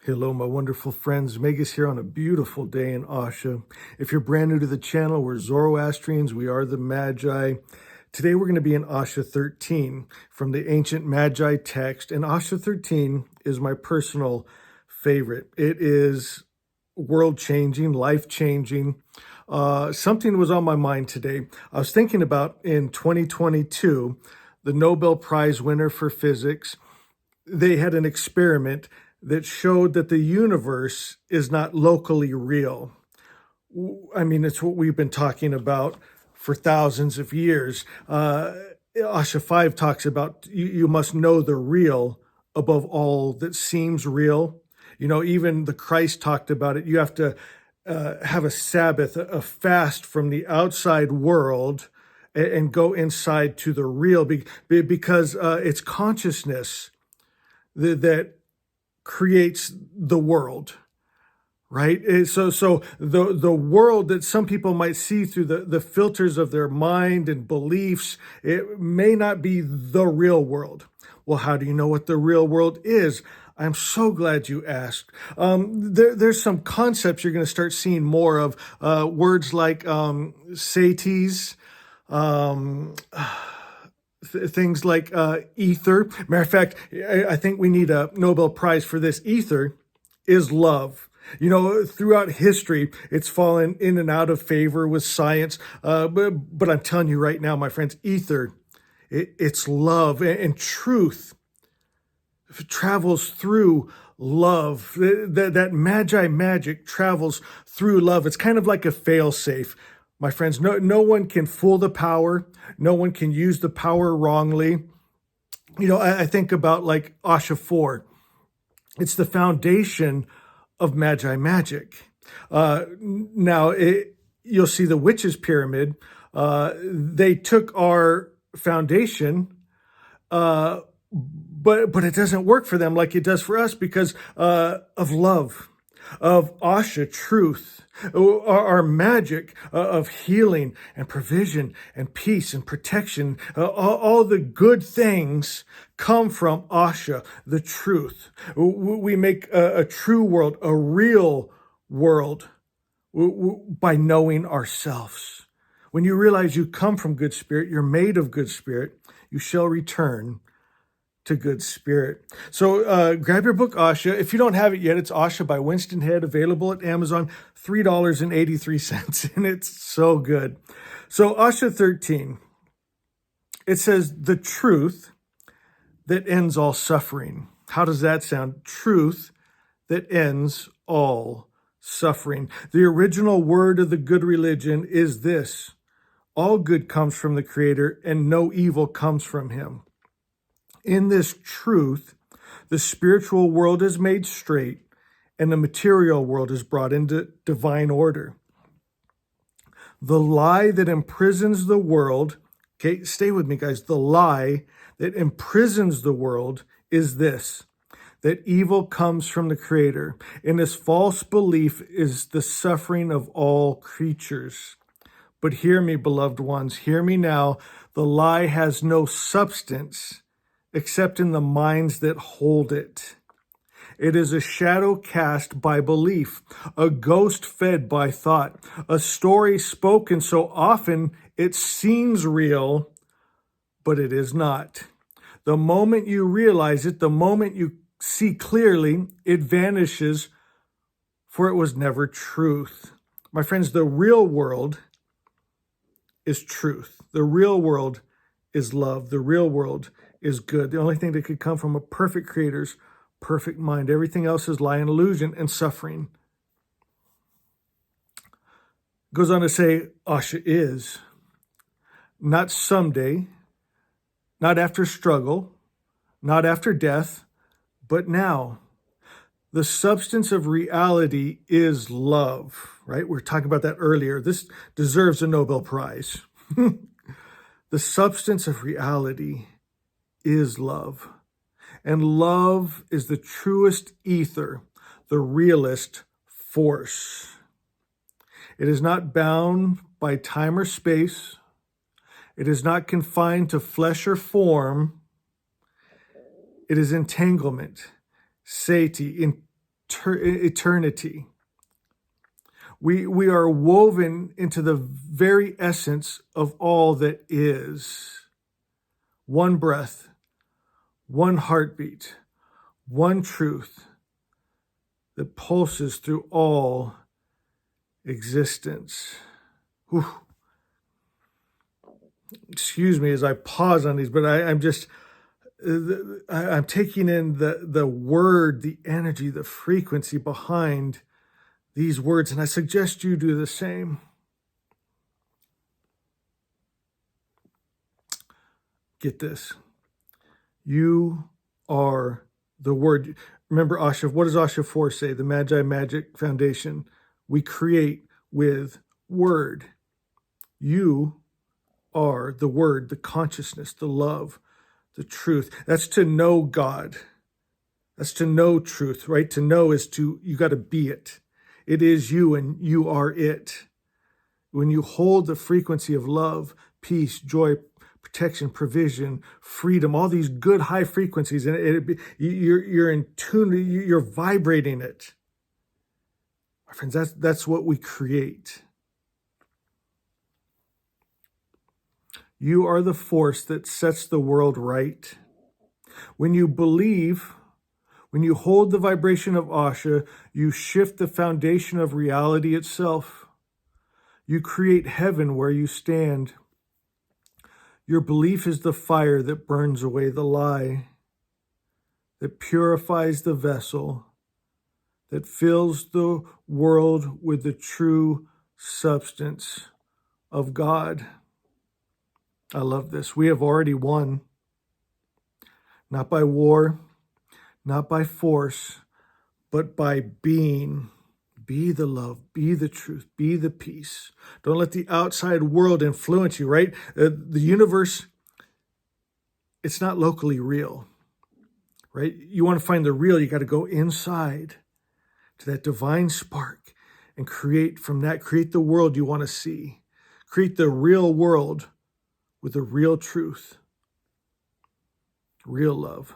Hello, my wonderful friends. Megas here on a beautiful day in Asha. If you're brand new to the channel, we're Zoroastrians. We are the Magi. Today we're going to be in Asha 13 from the ancient Magi text. And Asha 13 is my personal favorite. It is world-changing, life-changing. Something was on my mind today. I was thinking about in 2022, the Nobel Prize winner for physics, they had an experiment that showed that the universe is not locally real. I mean, it's what we've been talking about for thousands of years. Asha 5 talks about you must know the real above all that seems real. You know, even the Christ talked about it. You have to have a Sabbath, a fast from the outside world and go inside to the real because it's consciousness that creates the world, right? So the world that some people might see through the filters of their mind and beliefs, it may not be the real world. Well, how do you know what the real world is? I'm so glad you asked. There's some concepts you're going to start seeing more of, words like saties, things like ether. Matter of fact, I think we need a Nobel Prize for this. Ether is love. You know, throughout history, it's fallen in and out of favor with science. But I'm telling you right now, my friends, ether, it's love, and truth travels through love. That Magi magic travels through love. It's kind of like a fail-safe. My friends, no one can fool the power. No one can use the power wrongly. You know, I think about like Asha 4. It's the foundation of Magi magic. Now, you'll see the witches' pyramid. They took our foundation, but it doesn't work for them like it does for us because of love, of Asha, truth, our magic of healing and provision and peace and protection. All the good things come from Asha, the truth. We make a true world, a real world, by knowing ourselves. When you realize you come from good spirit, you're made of good spirit, you shall return to good spirit. So grab your book, Asha. If you don't have it yet, it's Asha by Winston Head, available at Amazon, $3.83, and it's so good. So Asha 13, it says, the truth that ends all suffering. How does that sound? Truth that ends all suffering. The original word of the good religion is this: all good comes from the Creator, and no evil comes from him. In this truth, the spiritual world is made straight and the material world is brought into divine order. The lie that imprisons the world, okay, stay with me, guys. The lie that imprisons the world is this: that evil comes from the Creator. And this false belief is the suffering of all creatures. But hear me, beloved ones, hear me now. The lie has no substance except in the minds that hold it. It is a shadow cast by belief, a ghost fed by thought, a story spoken so often it seems real, but it is not. The moment you realize it, the moment you see clearly, it vanishes, for it was never truth. My friends, the real world is truth. The real world is love. The real world is good. The only thing that could come from a perfect Creator's perfect mind. Everything else is lie and illusion and suffering. Goes on to say, Asha is not someday, not after struggle, not after death, but now. The substance of reality is love, right? We were talking about that earlier. This deserves a Nobel Prize. The substance of reality is love. And love is the truest ether, the realest force. It is not bound by time or space. It is not confined to flesh or form. It is entanglement, sati, eternity. We are woven into the very essence of all that is. One breath, one heartbeat, one truth that pulses through all existence. Whew. Excuse me as I pause on these, but I'm taking in the word, the energy, the frequency behind these words, and I suggest you do the same. Get this. You are the word. Remember Asha, what does Asha 4 say? The Magi Magic Foundation. We create with word. You are the word, the consciousness, the love, the truth. That's to know God. That's to know truth, right? To know is you got to be it. It is you and you are it. When you hold the frequency of love, peace, joy, protection, provision, freedom, all these good high frequencies, and you're in tune, you're vibrating it. My friends, that's what we create. You are the force that sets the world right. When you believe, when you hold the vibration of Asha, you shift the foundation of reality itself. You create heaven where you stand. Your belief is the fire that burns away the lie, that purifies the vessel, that fills the world with the true substance of God. I love this. We have already won, not by war, not by force, but by being. Be the love, be the truth, be the peace. Don't let the outside world influence you, right? The universe, it's not locally real, right? You want to find the real, you got to go inside to that divine spark and create the world you want to see. Create the real world with the real truth, real love.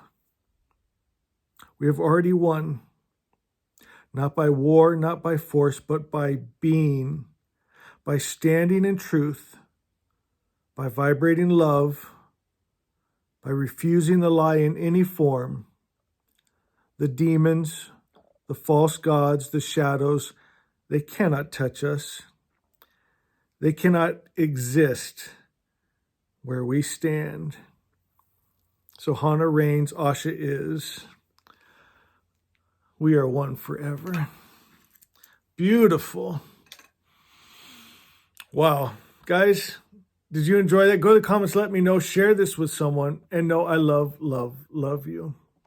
We have already won, not by war, not by force, but by being, by standing in truth, by vibrating love, by refusing the lie in any form. The demons, the false gods, the shadows, they cannot touch us. They cannot exist where we stand. So Hana reigns, Asha is. We are one forever. Beautiful. Wow. Guys, did you enjoy that? Go to the comments, let me know. Share this with someone. And know I love, love, love you.